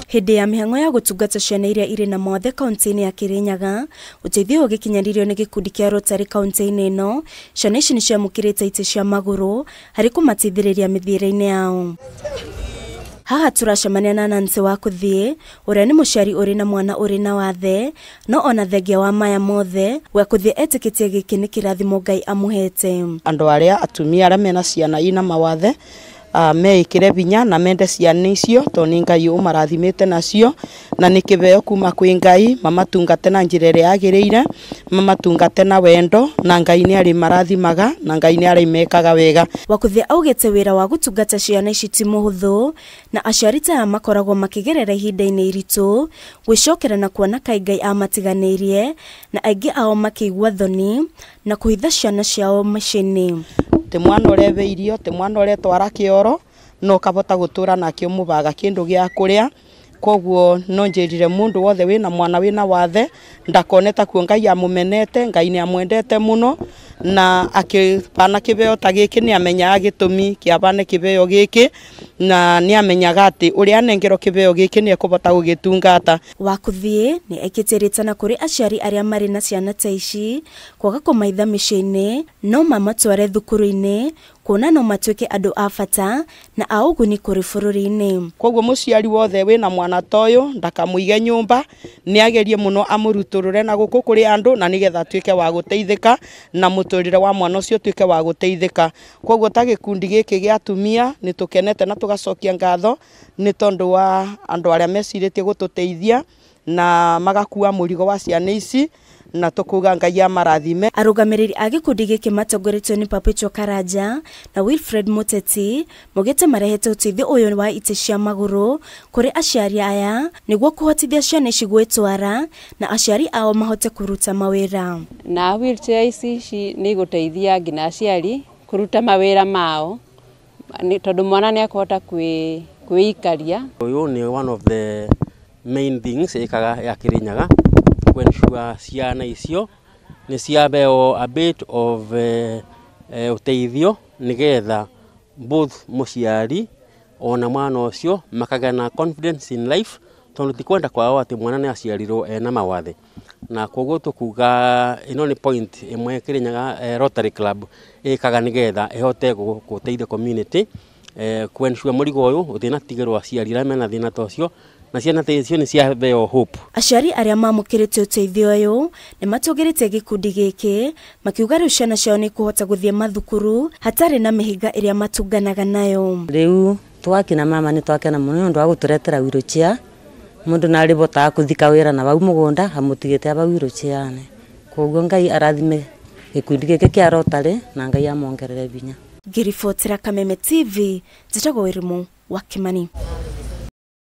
Hindi ya mihango ya gutungata ciana iria iri na mawathe kaunti-ini ya Kirinyaga, uteithio ugikinyanirio ni gikundi kia Rotary kaunti-ini ino, ciana ici niciamukirite ite cia maguru hari kumateithiriria mithiire-ini yao. Haha turacemania na Nancy wa kuthie, uria ni muciari uri na mwana uri na wathe, no ona thengia wa maya mothe, wa kuthie etikitie giki ni kirathimo Ngai amuhete. Andu aria atumia aria mena ciana ina mawathe meikire binya na mende ciana icio to ni Ngai umarathimite nacio na ni kibeo kuma kwi Ngai mamatungate na njira iria yagiriire, mamatungate na wendo na Ngai ni ari marathimaga na Ngai ni ari mekaga wega. Wakuthia augete wira wa gutungata ciana ici ti muhuthu na aciari ta makoragwo makigerera ihinda-ini iritu gwicokera na kuona kai Ngai amatiganirie na aingi ao makigwa thoni na kuhitha ciana ciao macini. Te mwana ureve irio, te mwana uretwara kioro no kabota gutura nakio mubaga kindu gia kuria. Koguo no njirire mundu wothe wina mwana wina wathe ndakoneta kuo Ngai amumenete, Ngai ni amwendete muno na akipana kibeo ta giki ni amenya gitumi kiabane kibeo giki na ni amenyaga ati uria nengero kibeo giki ni ekubota gugitungata. Wakuthie ni ekitiritana kuri aciari aria mari na ciana ta ici kwaga kumaitha micini no mamatware thukuru-ini kuona no matuike andu a bata na a uguni kuri bururi-ini. Koguo muciari wothe wina mwana toyo ndakamuige nyumba ni agerie muno amuruturure na guku kuri andu na nigetha tuike wa guteithika na muturire wa mwana ucio tuike wa guteithika. Koguo ta gikundi giki gia atumia ni tukenete na tugacokia ngatho ni tondu wa andu aria meciritie gututeithia na magakua murigo wa ciana ici na tukuga Ngai amarathime. Arugamiriri a gikundi giki matongoretio ni Perpetual Karanja na Wilfred Muteti mugite marehete uteithio uyu wa ite cia maguru kuri aciari aya niguo kuhotithia ciana ici gwitwara na aciari ao mahote kuruta mawira. Na wheelchair ici ni guteithia ngina aciari kuruta mawira mao ni tondu mwana ni akota kwikaria. Uyu ni one of the main things ikaga ya Kirinyaga when sure ciana icio ni ciabeo a bit of uteithio nigetha both muciari ona mwana ucio makagana confidence in life tondu tikwenda kwao ati mwana ni aciarirwo ena mawathe na koguo tukuga ino ni point imwe Kirinyaga Rotary Club ikaga nigetha ehote guteithia community kwensure murigo uyu uthinatigirwo aciari aria mena thina tocio na ciana tecio ni ciabeo hope. Aciari aria mamukirite uteithio uyu ni matugirite gikundi giki makiuga riu ciana ciao ni kuhota guthie mathukuru hatari na mihiga iria matunganaga nayo. Riu twakina mama ni twakena muno ndu wa guturetera wheelchair mundu na ribota kuthika wira na bau mugunda amutigite aba wheelchair ne. Koguo Ngai arathime gikundi giki kia Rotary na Ngai amongerere binya. Ngiribotera Kameme TV, Njitagwo Wirimu wa Kimani.